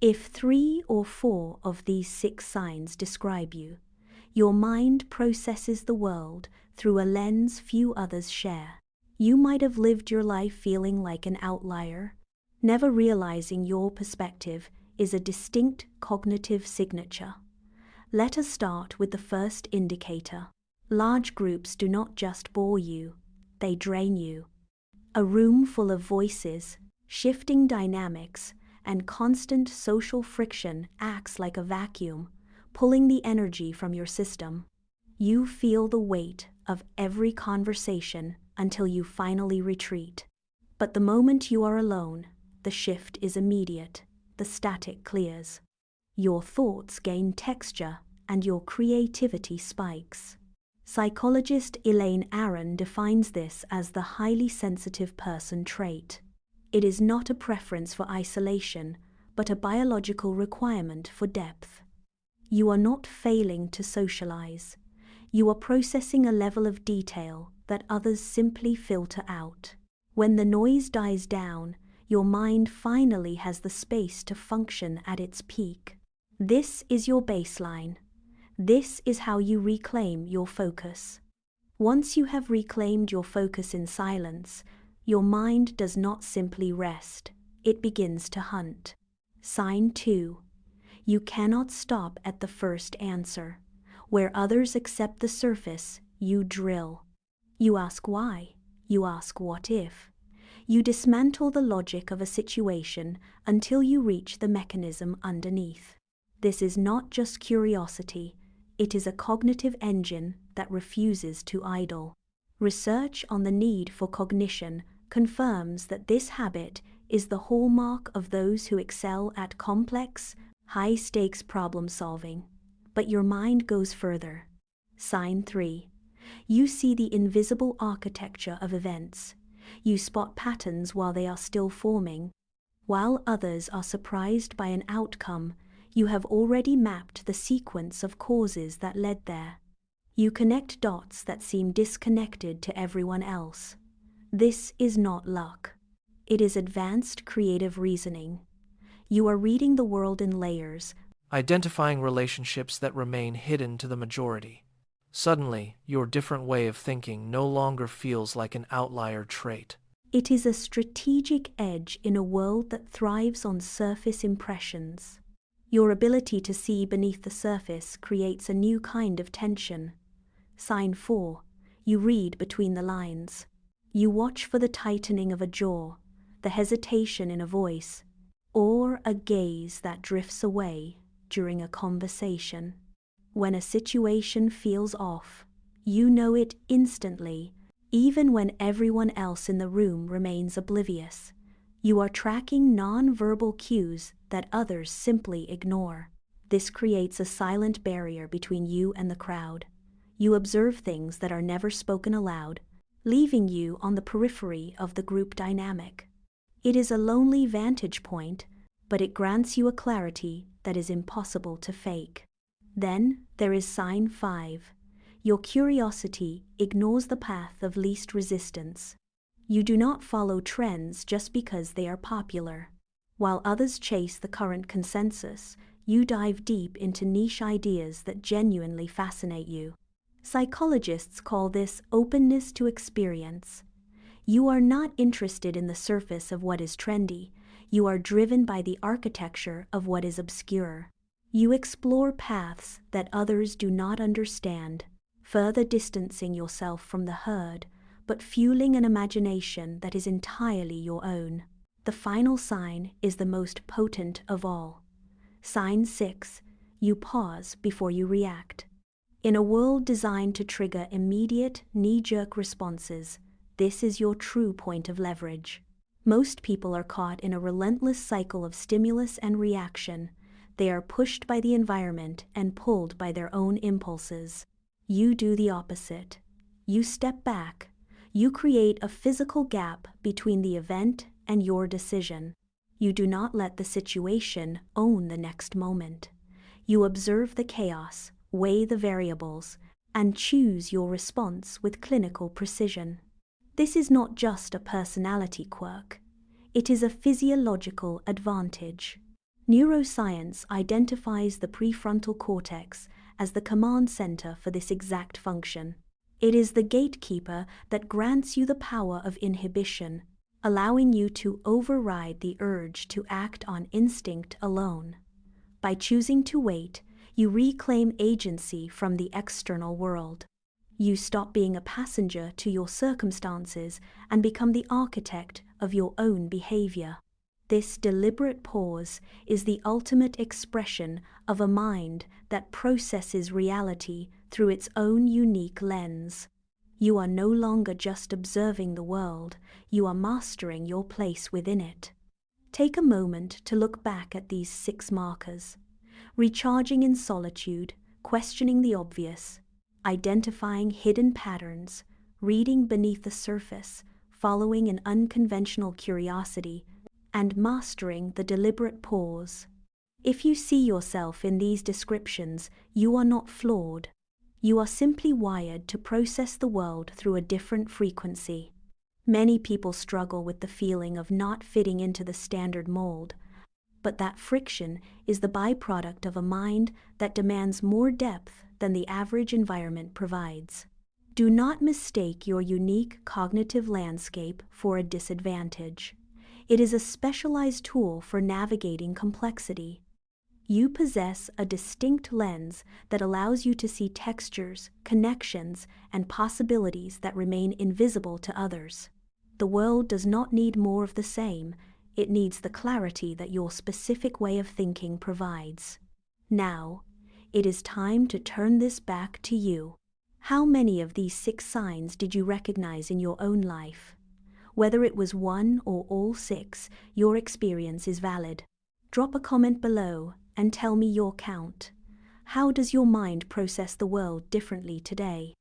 If 3 or 4 of these 6 signs describe you, your mind processes the world through a lens few others share. You might have lived your life feeling like an outlier, never realizing your perspective is a distinct cognitive signature. Let us start with the first indicator. Large groups do not just bore you, they drain you. A room full of voices, shifting dynamics, and constant social friction acts like a vacuum, pulling the energy from your system. You feel the weight of every conversation until you finally retreat. But the moment you are alone, the shift is immediate, the static clears. Your thoughts gain texture and your creativity spikes. Psychologist Elaine Aron defines this as the highly sensitive person trait. It is not a preference for isolation, but a biological requirement for depth. You are not failing to socialize. You are processing a level of detail that others simply filter out. When the noise dies down, your mind finally has the space to function at its peak. This is your baseline. This is how you reclaim your focus. Once you have reclaimed your focus in silence, your mind does not simply rest, it begins to hunt. Sign 2. You cannot stop at the first answer. Where others accept the surface, you drill. You ask why. You ask what if. You dismantle the logic of a situation until you reach the mechanism underneath. This is not just curiosity, it is a cognitive engine that refuses to idle. Research on the need for cognition confirms that this habit is the hallmark of those who excel at complex, high-stakes problem-solving. But your mind goes further. Sign 3. You see the invisible architecture of events. You spot patterns while they are still forming. While others are surprised by an outcome, you have already mapped the sequence of causes that led there. You connect dots that seem disconnected to everyone else. This is not luck. It is advanced creative reasoning. You are reading the world in layers, identifying relationships that remain hidden to the majority. Suddenly, your different way of thinking no longer feels like an outlier trait. It is a strategic edge in a world that thrives on surface impressions. Your ability to see beneath the surface creates a new kind of tension. Sign 4. You read between the lines. You watch for the tightening of a jaw, the hesitation in a voice, or a gaze that drifts away during a conversation. When a situation feels off, you know it instantly, even when everyone else in the room remains oblivious. You are tracking non-verbal cues that others simply ignore. This creates a silent barrier between you and the crowd. You observe things that are never spoken aloud, leaving you on the periphery of the group dynamic. It is a lonely vantage point, but it grants you a clarity that is impossible to fake. Then there is sign 5. Your curiosity ignores the path of least resistance. You do not follow trends just because they are popular. While others chase the current consensus, you dive deep into niche ideas that genuinely fascinate you. Psychologists call this openness to experience. You are not interested in the surface of what is trendy. You are driven by the architecture of what is obscure. You explore paths that others do not understand, further distancing yourself from the herd, but fueling an imagination that is entirely your own. The final sign is the most potent of all. Sign 6. You pause before you react. In a world designed to trigger immediate, knee-jerk responses, this is your true point of leverage. Most people are caught in a relentless cycle of stimulus and reaction. They are pushed by the environment and pulled by their own impulses. You do the opposite. You step back. You create a physical gap between the event and your decision. You do not let the situation own the next moment. You observe the chaos, weigh the variables, and choose your response with clinical precision. This is not just a personality quirk. It is a physiological advantage. Neuroscience identifies the prefrontal cortex as the command center for this exact function. It is the gatekeeper that grants you the power of inhibition, allowing you to override the urge to act on instinct alone. By choosing to wait, you reclaim agency from the external world. You stop being a passenger to your circumstances and become the architect of your own behavior. This deliberate pause is the ultimate expression of a mind that processes reality through its own unique lens. You are no longer just observing the world, you are mastering your place within it. Take a moment to look back at these 6 markers. Recharging in solitude, questioning the obvious, identifying hidden patterns, reading beneath the surface, following an unconventional curiosity, and mastering the deliberate pause. If you see yourself in these descriptions, you are not flawed. You are simply wired to process the world through a different frequency. Many people struggle with the feeling of not fitting into the standard mold, but that friction is the byproduct of a mind that demands more depth than the average environment provides. Do not mistake your unique cognitive landscape for a disadvantage. It is a specialized tool for navigating complexity. You possess a distinct lens that allows you to see textures, connections, and possibilities that remain invisible to others. The world does not need more of the same, it needs the clarity that your specific way of thinking provides. Now, it is time to turn this back to you. How many of these 6 signs did you recognize in your own life? Whether it was one or all 6, your experience is valid. Drop a comment below and tell me your count. How does your mind process the world differently today?